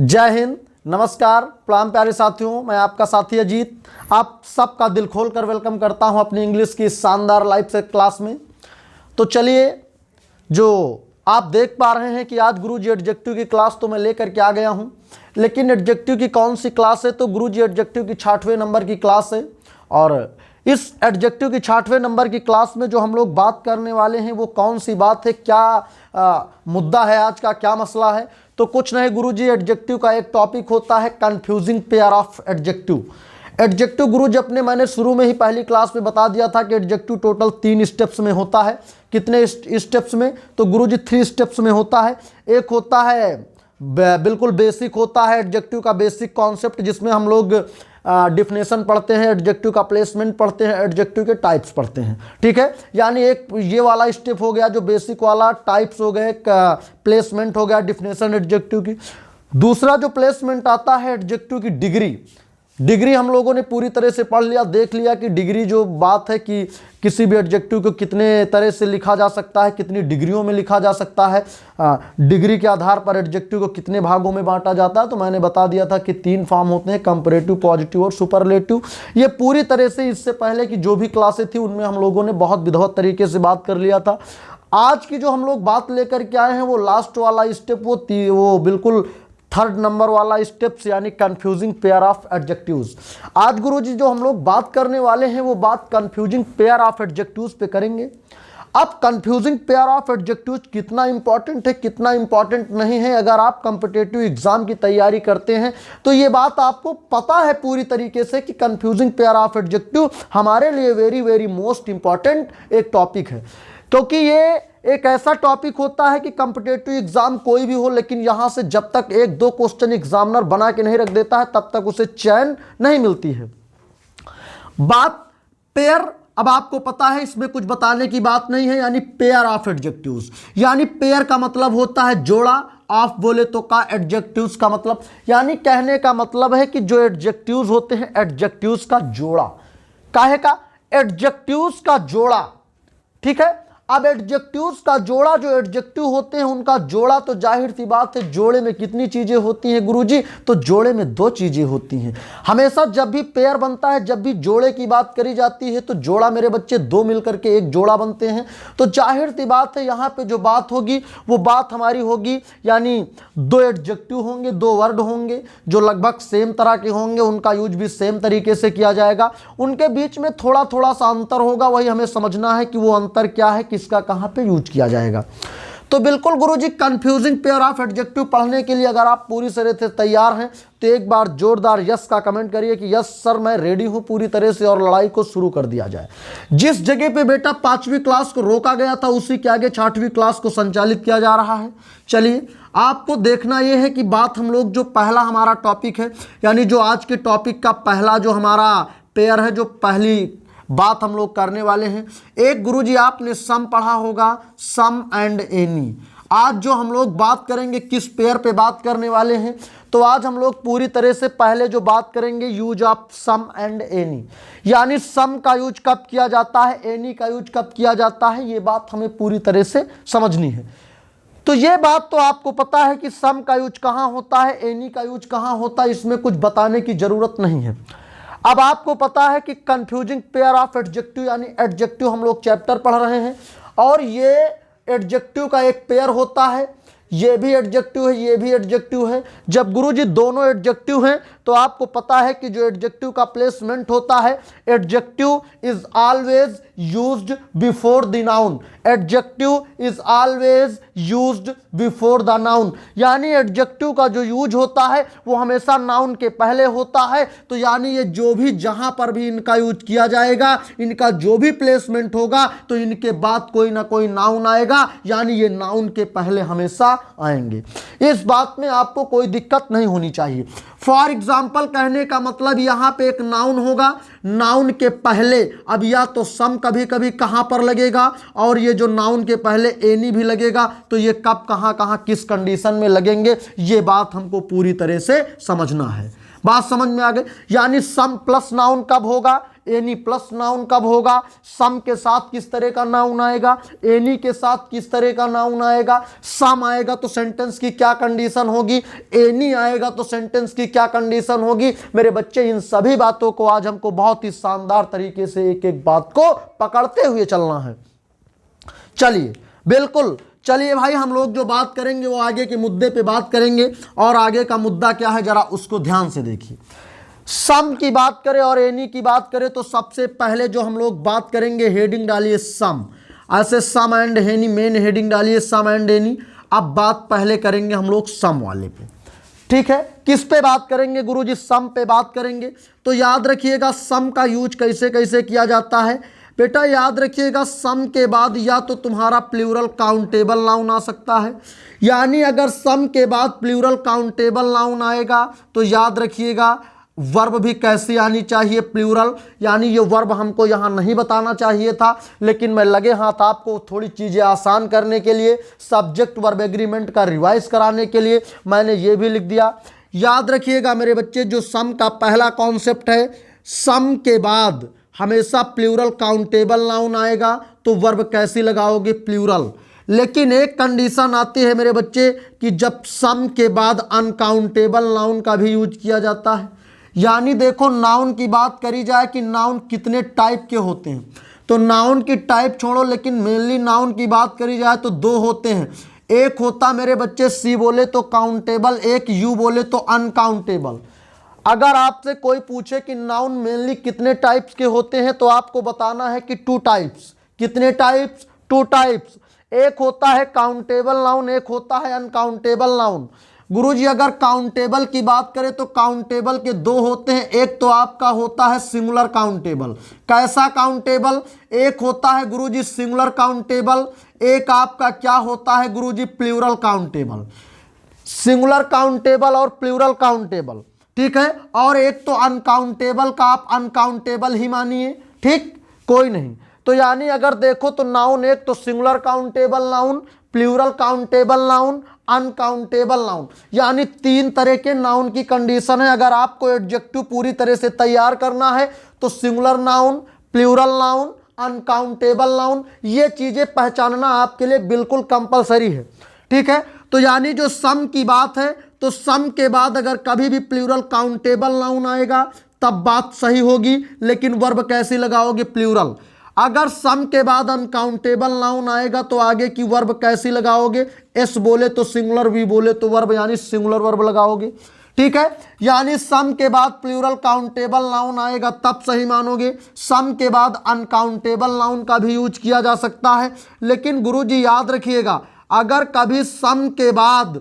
जय हिंद, नमस्कार, प्रणाम प्यारे साथियों। मैं आपका साथी अजीत आप सबका दिल खोल कर वेलकम करता हूं अपनी इंग्लिश की शानदार लाइव से क्लास में। तो चलिए, जो आप देख पा रहे हैं कि आज गुरुजी एडजेक्टिव की क्लास तो मैं लेकर के आ गया हूं, लेकिन एडजेक्टिव की कौन सी क्लास है? तो गुरुजी एडजेक्टिव की 66वें नंबर की क्लास है। और इस एडजेक्टिव की 66वें नंबर की क्लास में जो हम लोग बात करने वाले हैं वो कौन सी बात है, क्या मुद्दा है आज का, क्या मसला है? तो कुछ नहीं गुरुजी, एडजेक्टिव का एक टॉपिक होता है confusing pair of adjective. Adjective गुरुजी अपने मैंने शुरू में ही पहली क्लास में बता दिया था कि एडजेक्टिव टोटल 3 स्टेप्स में होता है। कितने स्टेप्स में? तो गुरुजी 3 स्टेप्स में होता है। एक होता है बिल्कुल बेसिक होता है एडजेक्टिव का बेसिक कॉन्सेप्ट, जिसमें हम लोग डिफिनेशन पढ़ते हैं, एडजेक्टिव का प्लेसमेंट पढ़ते हैं, एडजेक्टिव के टाइप्स पढ़ते हैं। ठीक है, यानी एक ये वाला स्टेप हो गया जो बेसिक वाला, टाइप्स हो गए, प्लेसमेंट हो गया, डिफिनेशन एडजेक्टिव की। दूसरा जो प्लेसमेंट आता है एडजेक्टिव की डिग्री हम लोगों ने पूरी तरह से पढ़ लिया, देख लिया कि डिग्री जो बात है कि किसी भी एडजेक्टिव को कितने तरह से लिखा जा सकता है, कितनी डिग्रियों में लिखा जा सकता है, डिग्री के आधार पर एडजेक्टिव को कितने भागों में बांटा जाता है। तो मैंने बता दिया था कि 3 फॉर्म होते हैं, कंपैरेटिव, पॉजिटिव और सुपरलेटिव। ये पूरी तरह से इससे पहले की जो भी क्लासें थी उनमें हम लोगों ने बहुत विधिवत तरीके से बात कर लिया था। आज की जो हम लोग बात लेकर के आए हैं वो लास्ट वाला स्टेप, वो बिल्कुल 3rd नंबर वाला स्टेप्स, यानी कंफ्यूजिंग पेयर ऑफ एडजेक्टिव्स। आज गुरुजी जो हम लोग बात करने वाले हैं वो बात कंफ्यूजिंग पेयर ऑफ एडजेक्टिव्स पे करेंगे। अब कंफ्यूजिंग पेयर ऑफ एडजेक्टिव्स कितना इंपॉर्टेंट है, कितना इंपॉर्टेंट नहीं है, अगर आप कॉम्पिटिटिव एग्जाम की तैयारी करते हैं तो ये बात आपको पता है पूरी तरीके से कि कंफ्यूजिंग पेयर ऑफ एडजेक्टिव हमारे लिए वेरी वेरी मोस्ट इंपॉर्टेंट एक टॉपिक है। क्योंकि ये एक ऐसा टॉपिक होता है कि कॉम्पिटिटिव एग्जाम कोई भी हो, लेकिन यहां से जब तक 1-2 क्वेश्चन एग्जामिनर बना के नहीं रख देता है तब तक उसे चैन नहीं मिलती है। बात पेयर, अब आपको पता है इसमें कुछ बताने की बात नहीं है, यानी पेयर ऑफ एडजेक्टिव्स। यानी पेयर का मतलब होता है जोड़ा, ऑफ बोले तो का, एडजेक्टिव्स का मतलब, यानी कहने का मतलब है कि जो एडजेक्टिव्स होते हैं एडजेक्टिव्स का जोड़ा। काहे का? एडजेक्टिव्स का जोड़ा। ठीक है, अब एडजेक्टिव्स का जोड़ा, जो एडजेक्टिव होते हैं उनका जोड़ा, तो जाहिर सी बात है जोड़े में कितनी चीजें होती हैं गुरुजी? तो जोड़े में 2 चीजें होती हैं। हमेशा जब भी पेयर बनता है, जब भी जोड़े की बात करी जाती है तो जोड़ा मेरे बच्चे 2 मिलकर के एक जोड़ा बनते हैं। तो जाहिर सी बात है यहां पे जो बात होगी वो बात हमारी होगी, यानी 2 एडजेक्टिव होंगे, 2 वर्ड होंगे जो लगभग सेम तरह के होंगे, उनका यूज भी सेम तरीके से किया जाएगा। उनके बीच में थोड़ा थोड़ा सा अंतर होगा, वही हमें समझना है कि वो अंतर क्या है, किसका कहां पे यूज किया जाएगा। तो बिल्कुल गुरुजी, कंफ्यूजिंग पेयर ऑफ एडजेक्टिव पढ़ने के लिए अगर आप पूरी तरह से तैयार हैं तो एक बार जोरदार यस का कमेंट करिए कि यस सर मैं रेडी हूं पूरी तरह से, और लड़ाई को शुरू कर दिया जाए। जिस जगह पे बेटा 5वीं क्लास को रोका गया था उसी के आगे 6वीं क्लास को संचालित किया जा रहा है। चलिए, आपको देखना यह है कि बात हम लोग जो पहला हमारा टॉपिक है, यानी जो आज के टॉपिक का पहला जो हमारा पेयर है, जो पहली बात हम लोग करने वाले हैं, एक गुरुजी आपने सम पढ़ा होगा, सम एंड एनी। आज जो हम लोग बात करेंगे किस पेयर पे बात करने वाले हैं, तो आज हम लोग पूरी तरह से पहले जो बात करेंगे use of some and any, यानी सम का यूज कब किया जाता है, एनी का यूज कब किया जाता है, ये बात हमें पूरी तरह से समझनी है। तो ये बात तो आपको पता है कि सम का यूज कहां होता है, एनी का यूज कहां होता है, इसमें कुछ बताने की जरूरत नहीं है। अब आपको पता है कि कंफ्यूजिंग पेयर ऑफ एडजेक्टिव, यानी एडजेक्टिव हम लोग चैप्टर पढ़ रहे हैं, और ये एडजेक्टिव का एक पेयर होता है, ये भी एडजेक्टिव है, ये भी एडजेक्टिव है। जब गुरुजी दोनों एडजेक्टिव हैं तो आपको पता है कि जो एडजेक्टिव का प्लेसमेंट होता है, adjective is always used before the noun. Adjective is always used before the noun, यानी एडजेक्टिव का जो यूज होता है वो हमेशा नाउन के पहले होता है। तो यानी ये जो भी जहां पर भी इनका यूज किया जाएगा, इनका जो भी प्लेसमेंट होगा, तो इनके बाद कोई ना कोई नाउन आएगा, यानी ये नाउन के पहले हमेशा आएंगे। इस बात में आपको कोई दिक्कत नहीं होनी चाहिए। फॉर एग्जाम्पल, कहने का मतलब यहां पे एक नाउन होगा, नाउन के पहले अब या तो सम कभी कभी कहां पर लगेगा, और ये जो नाउन के पहले एनी भी लगेगा, तो ये कब कहां कहां किस कंडीशन में लगेंगे, ये बात हमको पूरी तरह से समझना है। बात समझ में आ गई? यानी सम प्लस नाउन कब होगा, एनी प्लस नाउन कब होगा, सम के साथ किस तरह का नाउन आएगा, एनी के साथ किस तरह का नाउन आएगा, सम आएगा तो सेंटेंस की क्या कंडीशन होगी, एनी आएगा तो सेंटेंस की क्या कंडीशन होगी। मेरे बच्चे इन सभी बातों को आज हमको बहुत ही शानदार तरीके से एक एक बात को पकड़ते हुए चलना है। चलिए बिल्कुल, चलिए भाई हम लोग जो बात करेंगे वो आगे के मुद्दे पे बात करेंगे, और आगे का मुद्दा क्या है जरा उसको ध्यान से देखिए। सम की बात करें और एनी की बात करें तो सबसे पहले जो हम लोग बात करेंगे, हेडिंग डालिए सम, ऐसे सम एंड एनी, मेन हेडिंग डालिए सम एंड एनी। अब बात पहले करेंगे हम लोग सम वाले पे, ठीक है। किस पे बात करेंगे गुरुजी, सम पे बात करेंगे। तो याद रखिएगा सम का यूज कैसे कैसे किया जाता है बेटा, याद रखिएगा सम के बाद या तो तुम्हारा प्लूरल काउंटेबल नाउन आ सकता है, यानी अगर सम के बाद प्लूरल काउंटेबल नाउन आएगा तो याद रखिएगा वर्ब भी कैसी आनी चाहिए, प्लूरल। यानी ये वर्ब हमको यहाँ नहीं बताना चाहिए था, लेकिन मैं लगे हाथ आपको थोड़ी चीज़ें आसान करने के लिए, सब्जेक्ट वर्ब एग्रीमेंट का रिवाइज कराने के लिए मैंने ये भी लिख दिया। याद रखिएगा मेरे बच्चे, जो सम का पहला कॉन्सेप्ट है, सम के बाद हमेशा प्लूरल काउंटेबल नाउन आएगा तो वर्ब कैसी लगाओगे, प्लूरल। लेकिन एक कंडीशन आती है मेरे बच्चे कि जब सम के बाद अनकाउंटेबल नाउन का भी यूज किया जाता है। यानी देखो नाउन की बात करी जाए कि नाउन कितने टाइप के होते हैं, तो नाउन की टाइप छोड़ो, लेकिन मेनली नाउन की बात करी जाए तो दो होते हैं। एक होता मेरे बच्चे सी बोले तो काउंटेबल, एक यू बोले तो अनकाउंटेबल। अगर आपसे कोई पूछे कि नाउन मेनली कितने टाइप्स के होते हैं तो आपको बताना है कि 2 टाइप्स। कितने टाइप्स, 2 टाइप्स। एक होता है काउंटेबल नाउन, एक होता है अनकाउंटेबल नाउन। गुरुजी अगर काउंटेबल की बात करें तो काउंटेबल के 2 होते हैं। एक तो आपका होता है सिंगुलर काउंटेबल। कैसा काउंटेबल, एक होता है गुरुजी सिंगुलर काउंटेबल, एक आपका क्या होता है गुरुजी प्लूरल काउंटेबल। सिंगुलर काउंटेबल और प्लूरल काउंटेबल, ठीक है। और एक तो अनकाउंटेबल का आप अनकाउंटेबल ही मानिए, ठीक, कोई नहीं। तो यानी अगर देखो तो नाउन एक तो singular countable noun, plural countable noun, uncountable noun, यानी 3 तरह के नाउन की कंडीशन है। अगर आपको एडजेक्टिव पूरी तरह से तैयार करना है तो singular noun, plural noun, uncountable noun, ये चीजें पहचानना आपके लिए बिल्कुल कंपलसरी है, ठीक है। तो यानी जो सम की बात है, तो सम के बाद अगर कभी भी प्लूरल काउंटेबल नाउन आएगा तब बात सही होगी, लेकिन वर्ब कैसी लगाओगे, प्लूरल। अगर सम के बाद अनकाउंटेबल नाउन आएगा तो आगे की वर्ब कैसी लगाओगे, एस बोले तो सिंगुलर, वी बोले तो वर्ब, यानी सिंगुलर वर्ब लगाओगे, ठीक है। यानी सम के बाद प्लूरल काउंटेबल नाउन आएगा तब सही मानोगे। सम के बाद अनकाउंटेबल नाउन का भी यूज किया जा सकता है, लेकिन गुरुजी याद रखिएगा अगर कभी सम के बाद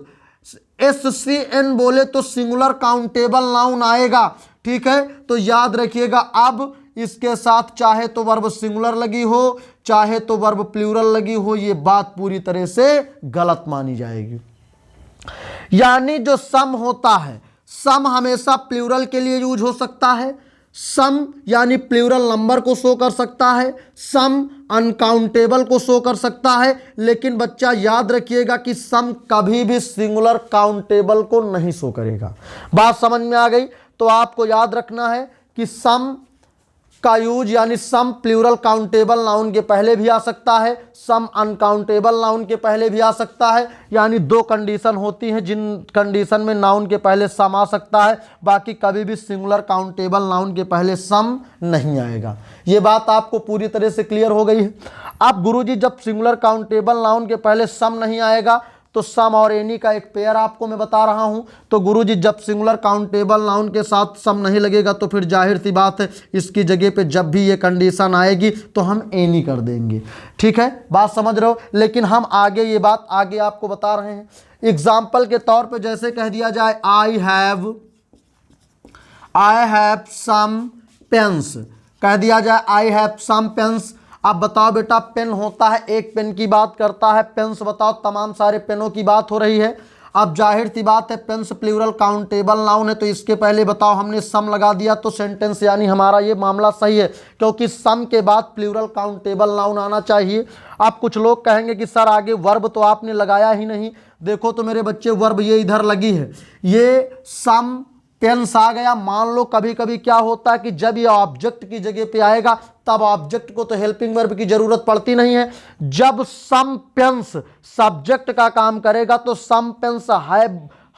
SCN बोले तो सिंगुलर काउंटेबल नाउन आएगा, ठीक है। तो याद रखिएगा अब इसके साथ चाहे तो वर्ब सिंगुलर लगी हो, चाहे तो वर्ब प्लूरल लगी हो, ये बात पूरी तरह से गलत मानी जाएगी। यानी जो सम होता है, सम हमेशा प्लूरल के लिए यूज हो सकता है। सम यानी प्लूरल नंबर को शो कर सकता है, सम अनकाउंटेबल को शो कर सकता है, लेकिन बच्चा याद रखिएगा कि सम कभी भी सिंगुलर काउंटेबल को नहीं शो करेगा। बात समझ में आ गई? तो आपको याद रखना है कि सम का यूज यानी सम प्लूरल काउंटेबल नाउन के पहले भी आ सकता है, सम अनकाउंटेबल नाउन के पहले भी आ सकता है। यानी 2 कंडीशन होती हैं जिन कंडीशन में नाउन के पहले सम आ सकता है, बाकी कभी भी सिंगुलर काउंटेबल नाउन के पहले सम नहीं आएगा। ये बात आपको पूरी तरह से क्लियर हो गई है। अब गुरुजी जब सिंगुलर काउंटेबल नाउन के पहले सम नहीं आएगा तो सम और एनी का एक पेयर आपको मैं बता रहा हूं। तो गुरुजी जब सिंगुलर काउंटेबल नाउन के साथ सम नहीं लगेगा तो फिर जाहिर सी बात है इसकी जगह पे जब भी ये कंडीशन आएगी तो हम एनी कर देंगे, ठीक है। बात समझ रहे हो? लेकिन हम आगे ये बात आगे आपको बता रहे हैं। एग्जाम्पल के तौर पे जैसे कह दिया जाए आई हैव सम पेन्स, कह दिया जाए आई हैव सम पेन्स। अब बताओ बेटा पेन होता है, एक पेन की बात करता है, पेन्स बताओ तमाम सारे पेनों की बात हो रही है। अब जाहिर सी बात है पेन्स प्लूरल काउंटेबल नाउन है, तो इसके पहले बताओ हमने सम लगा दिया तो सेंटेंस यानी हमारा ये मामला सही है, क्योंकि सम के बाद प्लूरल काउंटेबल नाउन आना चाहिए। अब कुछ लोग कहेंगे कि सर आगे वर्ब तो आपने लगाया ही नहीं। देखो तो मेरे बच्चे वर्ब ये इधर लगी है, ये सम पेंस आ गया। मान लो कभी कभी क्या होता है कि जब ये ऑब्जेक्ट की जगह पे आएगा तब ऑब्जेक्ट को तो हेल्पिंग वर्ब की जरूरत पड़ती नहीं है। जब सम पेंस सब्जेक्ट का काम करेगा तो सम पेंस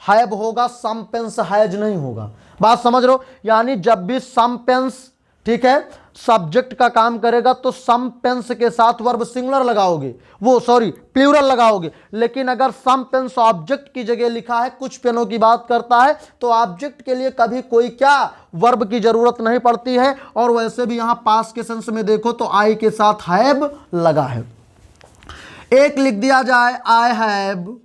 हैव होगा, सम पेंस हैज नहीं होगा। बात समझ रहे हो? यानी जब भी सम पेंस, ठीक है, सब्जेक्ट का काम करेगा तो सम पेंस के साथ वर्ब सिंगुलर लगाओगे, वो सॉरी प्लूरल लगाओगे। लेकिन अगर सम पेंस ऑब्जेक्ट की जगह लिखा है, कुछ पेनों की बात करता है, तो ऑब्जेक्ट के लिए कभी कोई क्या वर्ब की जरूरत नहीं पड़ती है। और वैसे भी यहां पास के सेंस में देखो तो आई के साथ हैव लगा है। एक लिख दिया जाए आई हैव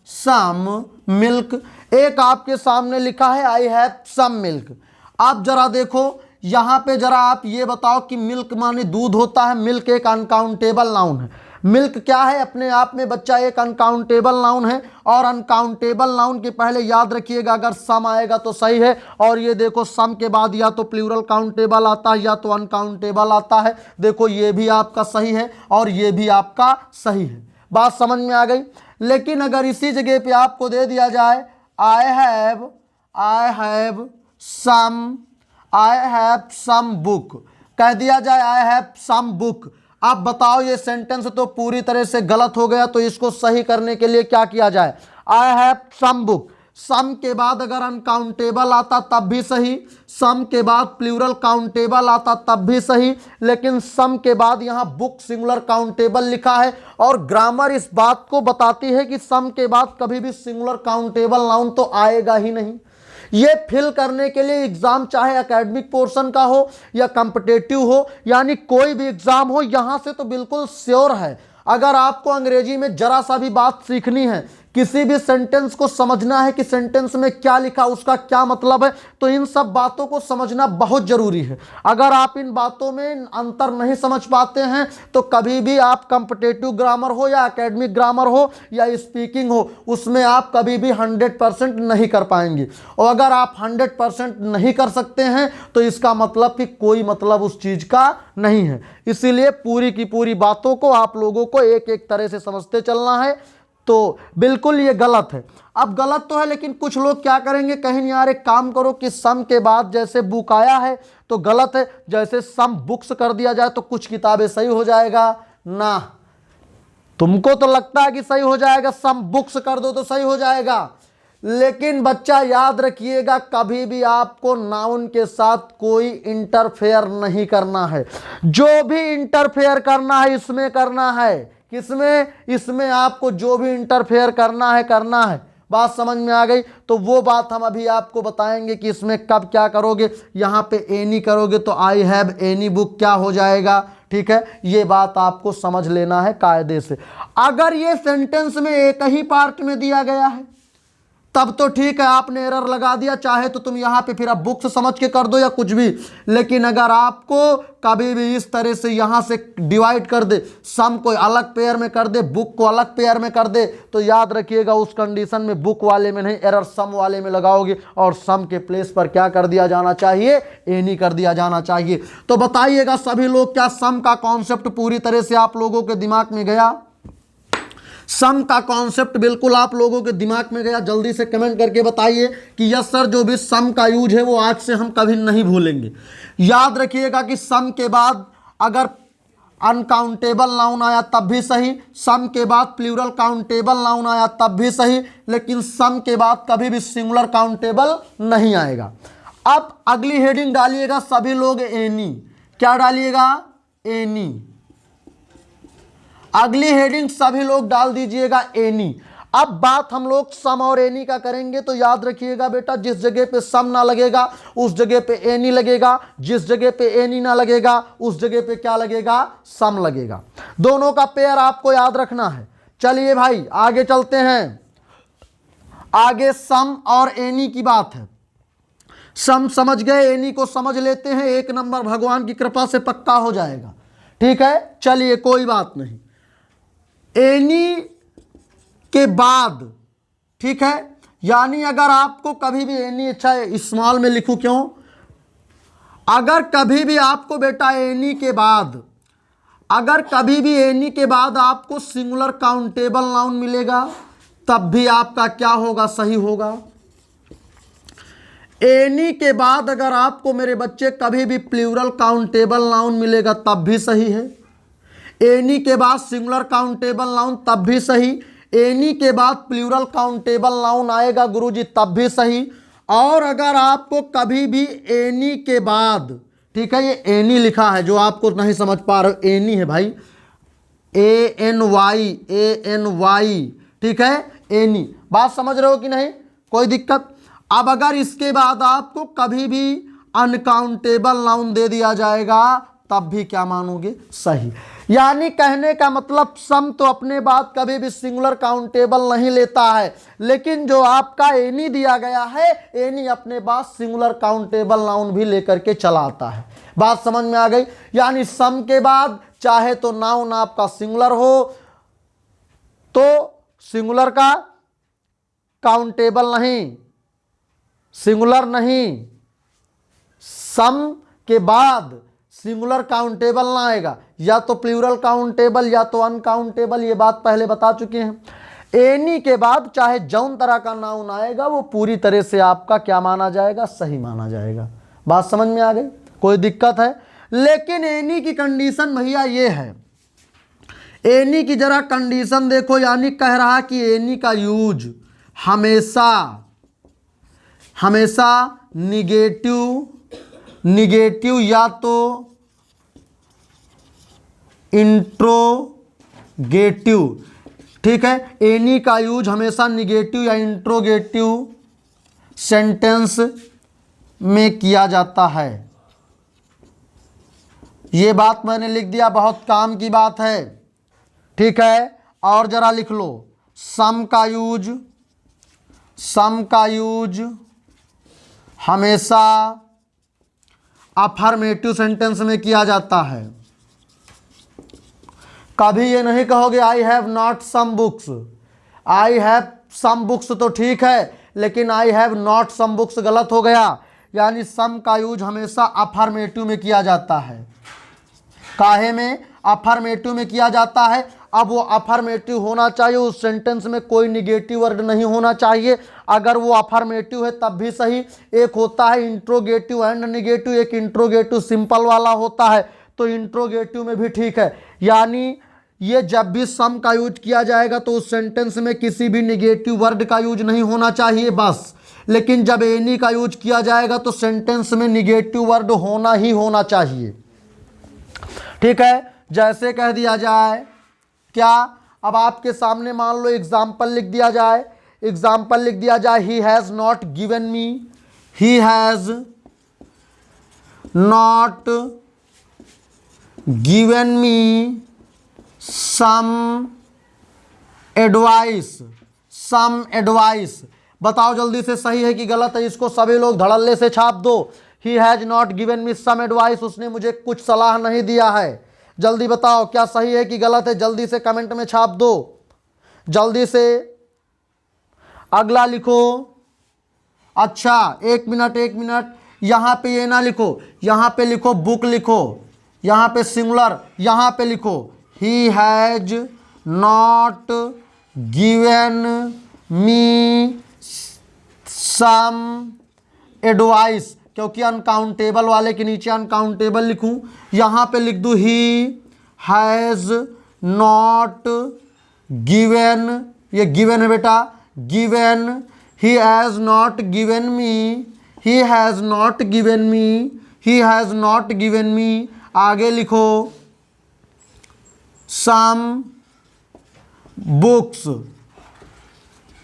सम मिल्क। एक आपके सामने लिखा है आई हैव सम मिल्क। आप जरा देखो यहां पे, जरा आप ये बताओ कि मिल्क माने दूध होता है। मिल्क एक अनकाउंटेबल नाउन है। मिल्क क्या है? अपने आप में बच्चा एक अनकाउंटेबल नाउन है। और अनकाउंटेबल नाउन के पहले याद रखिएगा अगर सम आएगा तो सही है। और ये देखो सम के बाद या तो प्लूरल काउंटेबल आता है या तो अनकाउंटेबल आता है। देखो ये भी आपका सही है और ये भी आपका सही है। बात समझ में आ गई? लेकिन अगर इसी जगह पे आपको दे दिया जाए आई हैव सम बुक, कह दिया जाए आई हैव सम बुक, आप बताओ ये सेंटेंस तो पूरी तरह से गलत हो गया। तो इसको सही करने के लिए क्या किया जाए? आई हैव सम बुक, सम के बाद अगर अनकाउंटेबल आता तब भी सही, सम के बाद प्लूरल काउंटेबल आता तब भी सही, लेकिन सम के बाद यहां बुक सिंगुलर काउंटेबल लिखा है। और ग्रामर इस बात को बताती है कि सम के बाद कभी भी सिंगुलर काउंटेबल नाउन तो आएगा ही नहीं। ये फिल करने के लिए एग्जाम चाहे एकेडमिक पोर्शन का हो या कॉम्पिटिटिव हो, यानी कोई भी एग्जाम हो, यहां से तो बिल्कुल श्योर है। अगर आपको अंग्रेजी में जरा सा भी बात सीखनी है, किसी भी सेंटेंस को समझना है कि सेंटेंस में क्या लिखा, उसका क्या मतलब है, तो इन सब बातों को समझना बहुत जरूरी है। अगर आप इन बातों में अंतर नहीं समझ पाते हैं तो कभी भी आप कॉम्पिटिटिव ग्रामर हो या एकेडमिक ग्रामर हो या स्पीकिंग हो, उसमें आप कभी भी 100% नहीं कर पाएंगे। और अगर आप 100% नहीं कर सकते हैं तो इसका मतलब कि कोई मतलब उस चीज का नहीं है। इसीलिए पूरी की पूरी बातों को आप लोगों को एक एक तरह से समझते चलना है। तो बिल्कुल ये गलत है। अब गलत तो है लेकिन कुछ लोग क्या करेंगे, कहीं नहीं यार एक काम करो कि सम के बाद जैसे बुक आया है तो गलत है, जैसे सम बुक्स कर दिया जाए तो कुछ किताबें सही हो जाएगा ना। तुमको तो लगता है कि सही हो जाएगा, सम बुक्स कर दो तो सही हो जाएगा। लेकिन बच्चा याद रखिएगा कभी भी आपको नाउन के साथ कोई इंटरफेयर नहीं करना है। जो भी इंटरफेयर करना है इसमें करना है। किसमें? इसमें आपको जो भी इंटरफेयर करना है। बात समझ में आ गई? तो वो बात हम अभी आपको बताएंगे कि इसमें कब क्या करोगे। यहां पे एनी करोगे तो आई हैव एनी बुक क्या हो जाएगा, ठीक है? ये बात आपको समझ लेना है कायदे से। अगर ये सेंटेंस में एक ही पार्ट में दिया गया है तब तो ठीक है, आपने एरर लगा दिया, चाहे तो तुम यहां पे फिर आप बुक्स समझ के कर दो या कुछ भी। लेकिन अगर आपको कभी भी इस तरह से यहां से डिवाइड कर दे, सम को अलग पेयर में कर दे, बुक को अलग पेयर में कर दे, तो याद रखिएगा उस कंडीशन में बुक वाले में नहीं, एरर सम वाले में लगाओगे। और सम के प्लेस पर क्या कर दिया जाना चाहिए? एनी कर दिया जाना चाहिए। तो बताइएगा सभी लोग, क्या सम का कॉन्सेप्ट पूरी तरह से आप लोगों के दिमाग में गया? सम का कॉन्सेप्ट बिल्कुल आप लोगों के दिमाग में गया? जल्दी से कमेंट करके बताइए कि यस सर, जो भी सम का यूज है वो आज से हम कभी नहीं भूलेंगे। याद रखिएगा कि सम के बाद अगर अनकाउंटेबल नाउन आया तब भी सही, सम के बाद प्लूरल काउंटेबल नाउन आया तब भी सही, लेकिन सम के बाद कभी भी सिंगुलर काउंटेबल नहीं आएगा। अब अगली हेडिंग डालिएगा सभी लोग एनी। क्या डालिएगा? एनी। अगली हेडिंग सभी लोग डाल दीजिएगा एनी। अब बात हम लोग सम और एनी का करेंगे तो याद रखिएगा बेटा, जिस जगह पे सम ना लगेगा उस जगह पे एनी लगेगा, जिस जगह पे एनी ना लगेगा उस जगह पे क्या लगेगा? सम लगेगा। दोनों का पेयर आपको याद रखना है। चलिए भाई आगे चलते हैं। आगे सम और एनी की बात है। सम समझ गए, एनी को समझ लेते हैं, 1 नंबर भगवान की कृपा से पक्का हो जाएगा। ठीक है, चलिए कोई बात नहीं। एनी के बाद, ठीक है, यानी अगर आपको कभी भी एनी, अच्छा स्मॉल में लिखूं क्यों, अगर कभी भी आपको बेटा एनी के बाद, अगर कभी भी एनी के बाद आपको सिंगुलर काउंटेबल नाउन मिलेगा तब भी आपका क्या होगा, सही होगा। एनी के बाद अगर आपको मेरे बच्चे कभी भी प्लूरल काउंटेबल नाउन मिलेगा तब भी सही है। एनी के बाद सिंगुलर काउंटेबल नाउन तब भी सही। एनी के बाद प्लूरल काउंटेबल नाउन आएगा गुरुजी तब भी सही। और अगर आपको कभी भी एनी के बाद, ठीक है, ये एनी लिखा है जो आपको नहीं समझ पा रहे हो, एनी है भाई, ANY, ठीक है, एनी। बात समझ रहे हो कि नहीं, कोई दिक्कत। अब अगर इसके बाद आपको कभी भी अनकाउंटेबल नाउन दे दिया जाएगा तब भी क्या मानोगे, सही। यानी कहने का मतलब सम तो अपने बाद कभी भी सिंगुलर काउंटेबल नहीं लेता है, लेकिन जो आपका एनी दिया गया है, एनी अपने बाद सिंगुलर काउंटेबल नाउन भी लेकर के चला आता है। बात समझ में आ गई। यानी सम के बाद चाहे तो नाउन आपका सिंगुलर हो तो सिंगुलर का काउंटेबल नहीं, सिंगुलर नहीं, सम के बाद सिंगुलर काउंटेबल ना आएगा, या तो प्लूरल काउंटेबल या तो अनकाउंटेबल, ये बात पहले बता चुके हैं। एनी के बाद चाहे जौन तरह का नाउन आएगा वो पूरी तरह से आपका क्या माना जाएगा, सही माना जाएगा। बात समझ में आ गई, कोई दिक्कत है। लेकिन एनी की कंडीशन भैया ये है, एनी की जरा कंडीशन देखो। यानी कह रहा कि एनी का यूज हमेशा निगेटिव या तो इंट्रोगेटिव, ठीक है, एनी का यूज हमेशा निगेटिव या इंट्रोगेटिव सेंटेंस में किया जाता है। ये बात मैंने लिख दिया, बहुत काम की बात है, ठीक है। और जरा लिख लो, सम का यूज हमेशा अफर्मेटिव सेंटेंस में किया जाता है। कभी ये नहीं कहोगे I have not some books. I have some books तो ठीक है, लेकिन I have not some books गलत हो गया। यानी सम का यूज हमेशा अफर्मेटिव में किया जाता है। काहे में, अफर्मेटिव में किया जाता है। अब वो अफर्मेटिव होना चाहिए, उस सेंटेंस में कोई निगेटिव वर्ड नहीं होना चाहिए। अगर वो अफर्मेटिव है तब भी सही। एक होता है इंट्रोगेटिव एंड निगेटिव, एक इंट्रोगेटिव सिंपल वाला होता है, तो इंट्रोगेटिव में भी ठीक है। यानी ये जब भी सम का यूज किया जाएगा तो उस सेंटेंस में किसी भी निगेटिव वर्ड का यूज नहीं होना चाहिए बस। लेकिन जब एनी का यूज किया जाएगा तो सेंटेंस में निगेटिव वर्ड होना ही होना चाहिए, ठीक है। जैसे कह दिया जाए क्या, अब आपके सामने मान लो एग्जाम्पल लिख दिया जाए, he has not given me, he has not given me some advice. बताओ जल्दी से सही है कि गलत है, इसको सभी लोग धड़ल्ले से छाप दो। He has not given me some advice, उसने मुझे कुछ सलाह नहीं दिया है। जल्दी बताओ क्या सही है कि गलत है, जल्दी से कमेंट में छाप दो, जल्दी से। अगला लिखो। अच्छा एक मिनट, यहां पे ये ना लिखो, यहां पे लिखो बुक लिखो, यहां पे सिंगुलर, यहां पे लिखो he has not given me some advice, क्योंकि अनकाउंटेबल वाले के नीचे अनकाउंटेबल लिखूं, यहाँ पे लिख दूँ ही हैज़ नॉट गिवन, ये गिवन है बेटा, given, he has not given me, he has not given me, he has not given me. आगे लिखो सम बुक्स।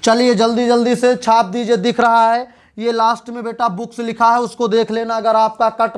चलिए जल्दी जल्दी से छाप दीजिए, दिख रहा है ये लास्ट में बेटा बुक्स लिखा है, उसको देख लेना। अगर आपका कट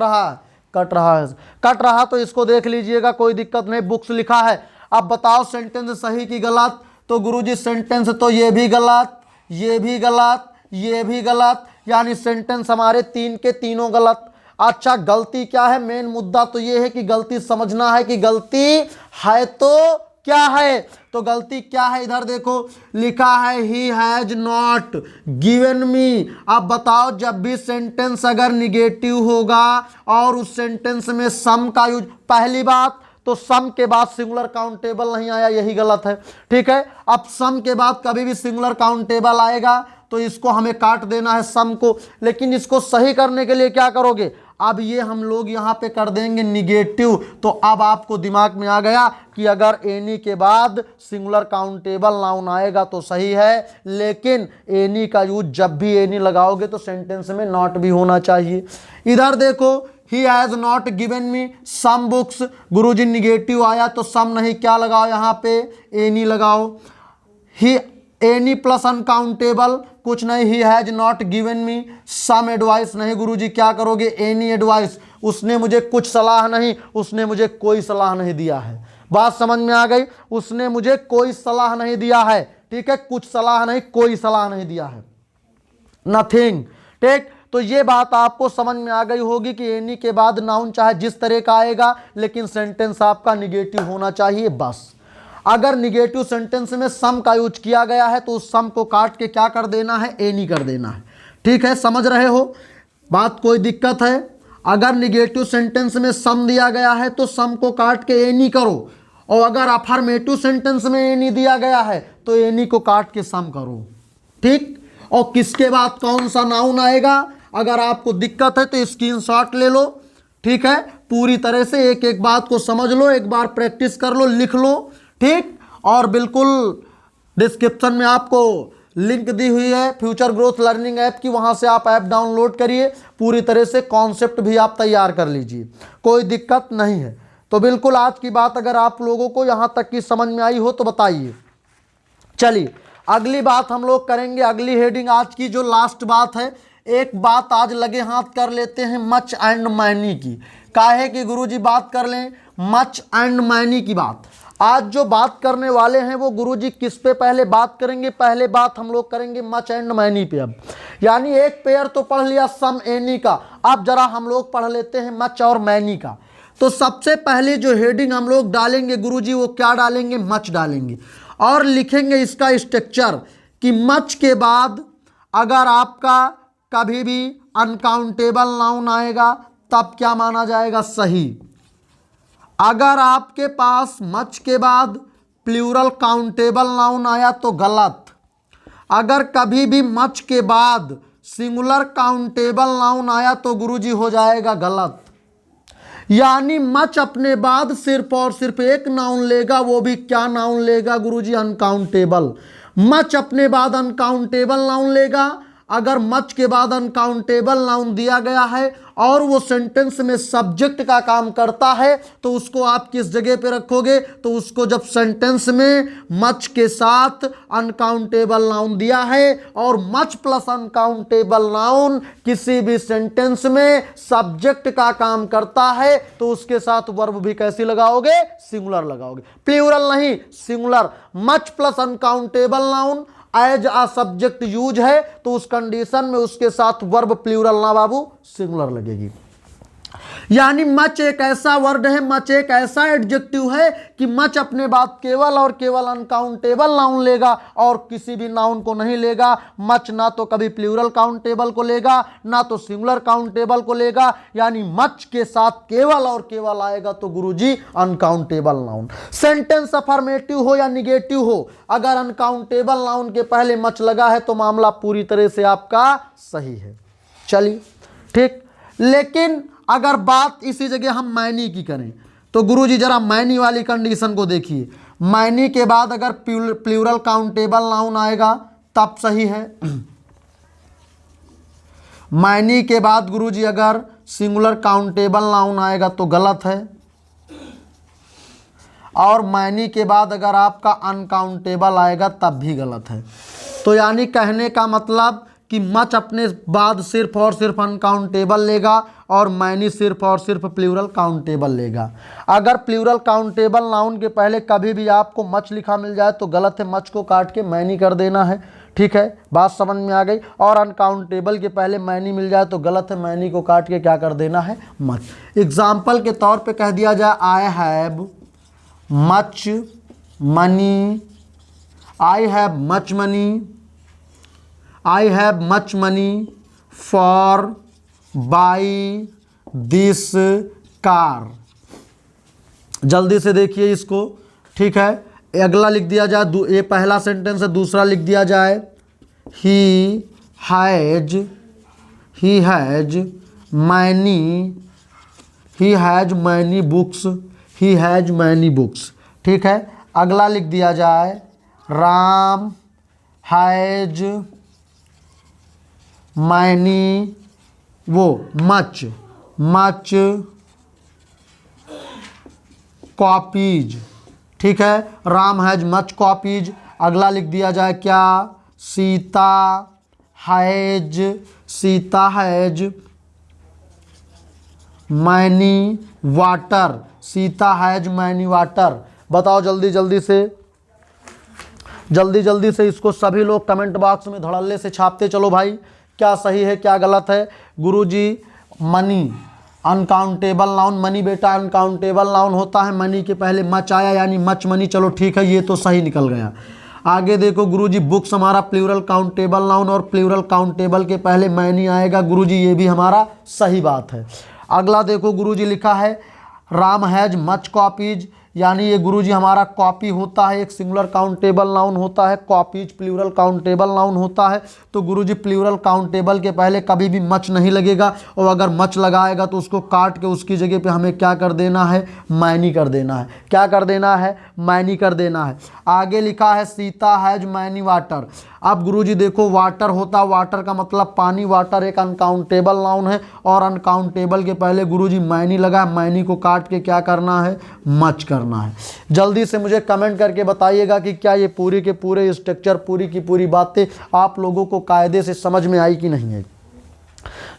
रहा तो इसको देख लीजिएगा, कोई दिक्कत नहीं, बुक्स लिखा है। अब बताओ सेंटेंस सही कि गलत। तो गुरुजी सेंटेंस तो ये भी गलत, ये भी गलत, ये भी गलत, यानी सेंटेंस हमारे तीन के तीनों गलत। अच्छा गलती क्या है, मेन मुद्दा तो ये है कि गलती समझना है कि गलती है तो क्या है। तो गलती क्या है, इधर देखो लिखा है ही हैज नॉट गिवन मी। अब बताओ जब भी सेंटेंस अगर निगेटिव होगा और उस सेंटेंस में सम का यूज, पहली बात तो सम के बाद सिंगुलर काउंटेबल नहीं आया, यही गलत है। ठीक है, अब सम के बाद कभी भी सिंगुलर काउंटेबल आएगा तो इसको हमें काट देना है सम को। लेकिन इसको सही करने के लिए क्या करोगे, अब ये हम लोग यहाँ पे कर देंगे निगेटिव। तो अब आपको दिमाग में आ गया कि अगर एनी के बाद सिंगुलर काउंटेबल नाउन आएगा तो सही है, लेकिन एनी का यूज जब भी एनी लगाओगे तो सेंटेंस में नॉट भी होना चाहिए। इधर देखो, he has not given me some books, गुरुजी निगेटिव आया तो सम नहीं, क्या लगाओ यहाँ पे, एनी लगाओ। ही एनी प्लस अनकाउंटेबल, कुछ नहीं, he has not given me some advice, नहीं गुरुजी क्या करोगे, एनी एडवाइस, उसने मुझे कुछ सलाह नहीं, उसने मुझे कोई सलाह नहीं दिया है। बात समझ में आ गई, उसने मुझे कोई सलाह नहीं दिया है। ठीक है, कुछ सलाह नहीं, कोई सलाह नहीं दिया है, नथिंग। ठीक, तो ये बात आपको समझ में आ गई होगी कि एनी के बाद नाउन चाहे जिस तरह का आएगा, लेकिन सेंटेंस आपका निगेटिव होना चाहिए बस। अगर निगेटिव सेंटेंस में सम का यूज किया गया है तो उस सम को काट के क्या कर देना है, एनी कर देना है। ठीक है, समझ रहे हो बात, कोई दिक्कत है? अगर निगेटिव सेंटेंस में सम दिया गया है तो सम को काट के एनी करो, और अगर अफर्मेटिव सेंटेंस में एनी दिया गया है तो एनी को काट के सम करो। ठीक, और किसके बाद कौन सा नाउन आएगा, अगर आपको दिक्कत है तो स्क्रीनशॉट ले लो। ठीक है, पूरी तरह से एक एक बात को समझ लो, एक बार प्रैक्टिस कर लो, लिख लो। ठीक, और बिल्कुल डिस्क्रिप्शन में आपको लिंक दी हुई है फ्यूचर ग्रोथ लर्निंग ऐप की, वहां से आप ऐप डाउनलोड करिए, पूरी तरह से कॉन्सेप्ट भी आप तैयार कर लीजिए, कोई दिक्कत नहीं है। तो बिल्कुल आज की बात अगर आप लोगों को यहां तक की समझ में आई हो तो बताइए। चलिए अगली बात हम लोग करेंगे, अगली हेडिंग आज की जो लास्ट बात है, एक बात आज लगे हाथ कर लेते हैं मच एंड मैनी की। काहे कि गुरुजी बात कर लें मच एंड मैनी की बात। आज जो बात करने वाले हैं वो गुरुजी किस पे पहले बात करेंगे, पहले बात हम लोग करेंगे मच एंड मैनी पे। अब यानी एक पेयर तो पढ़ लिया सम एनी का, अब जरा हम लोग पढ़ लेते हैं मच और मैनी का। तो सबसे पहले जो हेडिंग हम लोग डालेंगे गुरुजी वो क्या डालेंगे, मच डालेंगे, और लिखेंगे इसका स्ट्रक्चर कि मच के बाद अगर आपका कभी भी अनकाउंटेबल नाउन आएगा तब क्या माना जाएगा, सही। अगर आपके पास मच के बाद प्लूरल काउंटेबल नाउन आया तो गलत। अगर कभी भी मच के बाद सिंगुलर काउंटेबल नाउन आया तो गुरुजी हो जाएगा गलत। यानी मच अपने बाद सिर्फ और सिर्फ एक नाउन लेगा, वो भी क्या नाउन लेगा गुरुजी, अनकाउंटेबल। मच अपने बाद अनकाउंटेबल नाउन लेगा। अगर मच के बाद अनकाउंटेबल नाउन दिया गया है और वो सेंटेंस में सब्जेक्ट का काम करता है तो उसको आप किस जगह पे रखोगे, तो उसको जब सेंटेंस में मच के साथ अनकाउंटेबल नाउन दिया है और मच प्लस अनकाउंटेबल नाउन किसी भी सेंटेंस में सब्जेक्ट का काम करता है तो उसके साथ वर्ब भी कैसी लगाओगे, सिंगुलर लगाओगे, प्लूरल नहीं singular. Much plus uncountable noun as a subject use है तो उस कंडीशन में उसके साथ वर्ब प्लूरल ना बाबू सिंगुलर लगेगी। यानी मच एक ऐसा वर्ड है, मच एक ऐसा एडजेक्टिव है कि मच अपने बाद केवल और केवल अनकाउंटेबल नाउन लेगा और किसी भी नाउन को नहीं लेगा। मच ना तो कभी प्लूरल काउंटेबल को लेगा ना तो सिंगुलर काउंटेबल को लेगा। यानी मच के साथ केवल और केवल आएगा तो गुरुजी अनकाउंटेबल नाउन। सेंटेंस अफर्मेटिव हो या निगेटिव हो, अगर अनकाउंटेबल नाउन के पहले मच लगा है तो मामला पूरी तरह से आपका सही है। चलिए ठीक, लेकिन अगर बात इसी जगह हम मैनी की करें तो गुरुजी जरा मैनी वाली कंडीशन को देखिए। मैनी के बाद अगर प्लूरल काउंटेबल नाउन आएगा तब सही है। मैनी के बाद गुरुजी अगर सिंगुलर काउंटेबल नाउन आएगा तो गलत है। और मैनी के बाद अगर आपका अनकाउंटेबल आएगा तब भी गलत है। तो यानी कहने का मतलब कि मच अपने बाद सिर्फ और सिर्फ अनकाउंटेबल लेगा और मैनी सिर्फ और सिर्फ प्लूरल काउंटेबल लेगा। अगर प्लूरल काउंटेबल नाउन के पहले कभी भी आपको मच लिखा मिल जाए तो गलत है, मच को काट के मैनी कर देना है। ठीक है, बात समझ में आ गई। और अनकाउंटेबल के पहले मैनी मिल जाए तो गलत है, मैनी को काट के क्या कर देना है, मच। एग्जाम्पल के तौर पे कह दिया जाए I have much money, I have much money, I have much money for buy this car। जल्दी से देखिए इसको, ठीक है। अगला लिख दिया जाए, ये पहला सेंटेंस है, दूसरा लिख दिया जाए ही हैज मैनी बुक्स, ठीक है। अगला लिख दिया जाए Ram has many much copies, ठीक है। Ram has much copies. अगला लिख दिया जाए क्या, सीता हैज मैनी वाटर। बताओ जल्दी जल्दी से इसको सभी लोग कमेंट बॉक्स में धड़ल्ले से छापते चलो भाई, क्या सही है क्या गलत है। गुरुजी मनी अनकाउंटेबल नाउन, मनी बेटा अनकाउंटेबल नाउन होता है, मनी के पहले मच आया यानी मच मनी, चलो ठीक है ये तो सही निकल गया। आगे देखो गुरुजी बुक्स हमारा प्लूरल काउंटेबल नाउन और प्लूरल काउंटेबल के पहले मैनी आएगा, गुरुजी ये भी हमारा सही बात है। अगला देखो गुरुजी लिखा है राम हैज मच कॉपीज, यानी ये गुरुजी हमारा कॉपी होता है, एक सिंगुलर काउंटेबल नाउन होता है, कॉपीज प्लूरल काउंटेबल नाउन होता है। तो गुरुजी प्लूरल काउंटेबल के पहले कभी भी मच नहीं लगेगा, और अगर मच लगाएगा तो उसको काट के उसकी जगह पे हमें क्या कर देना है, मैनी कर देना है। क्या कर देना है, मैनी कर देना है। आगे लिखा है सीता हैज मैनी वाटर। अब गुरुजी देखो वाटर होता है, वाटर का मतलब पानी, वाटर एक अनकाउंटेबल नाउन है, और अनकाउंटेबल के पहले गुरुजी मैनी लगा, मैनी को काट के क्या करना है, मच करना है। जल्दी से मुझे कमेंट करके बताइएगा कि क्या ये पूरे के पूरे स्ट्रक्चर, पूरी की पूरी बातें आप लोगों को कायदे से समझ में आई कि नहीं आई।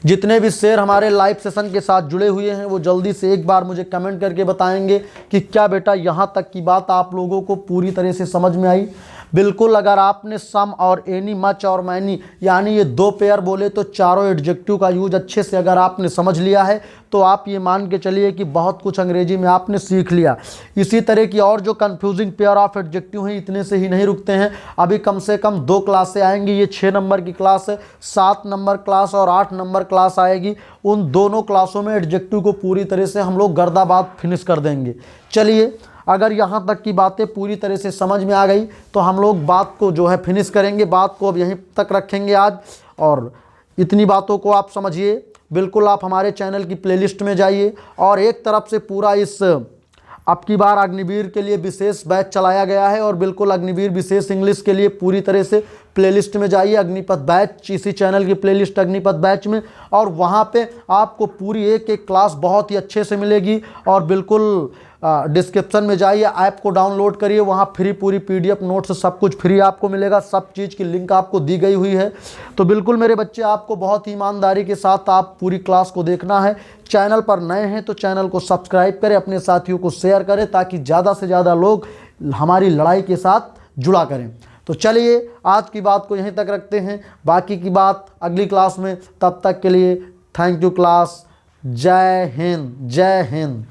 जितने भी शेर हमारे लाइव सेशन के साथ जुड़े हुए हैं वो जल्दी से एक बार मुझे कमेंट करके बताएंगे कि क्या बेटा यहाँ तक की बात आप लोगों को पूरी तरह से समझ में आई। बिल्कुल, अगर आपने सम और एनी, मच और मैनी यानी ये दो पेयर बोले तो चारों एडजेक्टिव का यूज अच्छे से अगर आपने समझ लिया है तो आप ये मान के चलिए कि बहुत कुछ अंग्रेजी में आपने सीख लिया। इसी तरह की और जो कंफ्यूजिंग पेयर ऑफ एडजेक्टिव हैं इतने से ही नहीं रुकते हैं, अभी कम से कम 2 क्लासें आएंगी। ये 6 नंबर की क्लास है, 7 नंबर क्लास और 8 नंबर क्लास आएगी। उन दोनों क्लासों में एडजेक्टिव को पूरी तरह से हम लोग गर्दाबाद फिनिश कर देंगे। चलिए, अगर यहाँ तक की बातें पूरी तरह से समझ में आ गई तो हम लोग बात को जो है फिनिश करेंगे, बात को अब यहीं तक रखेंगे आज। और इतनी बातों को आप समझिए। बिल्कुल आप हमारे चैनल की प्लेलिस्ट में जाइए और एक तरफ से पूरा इस अब की बार अग्निवीर के लिए विशेष बैच चलाया गया है, और बिल्कुल अग्निवीर विशेष इंग्लिश के लिए पूरी तरह से प्लेलिस्ट में जाइए, अग्निपथ बैच, इसी चैनल की प्लेलिस्ट अग्निपथ बैच में, और वहाँ पे आपको पूरी एक एक क्लास बहुत ही अच्छे से मिलेगी। और बिल्कुल डिस्क्रिप्शन में जाइए, ऐप को डाउनलोड करिए, वहाँ फ्री पूरी PDF नोट्स सब कुछ फ्री आपको मिलेगा, सब चीज़ की लिंक आपको दी गई हुई है। तो बिल्कुल मेरे बच्चे, आपको बहुत ही ईमानदारी के साथ आप पूरी क्लास को देखना है। चैनल पर नए हैं तो चैनल को सब्सक्राइब करें, अपने साथियों को शेयर करें ताकि ज़्यादा से ज़्यादा लोग हमारी लड़ाई के साथ जुड़ा करें। तो चलिए आज की बात को यहीं तक रखते हैं, बाकी की बात अगली क्लास में। तब तक के लिए थैंक यू क्लास। जय हिंद, जय हिंद।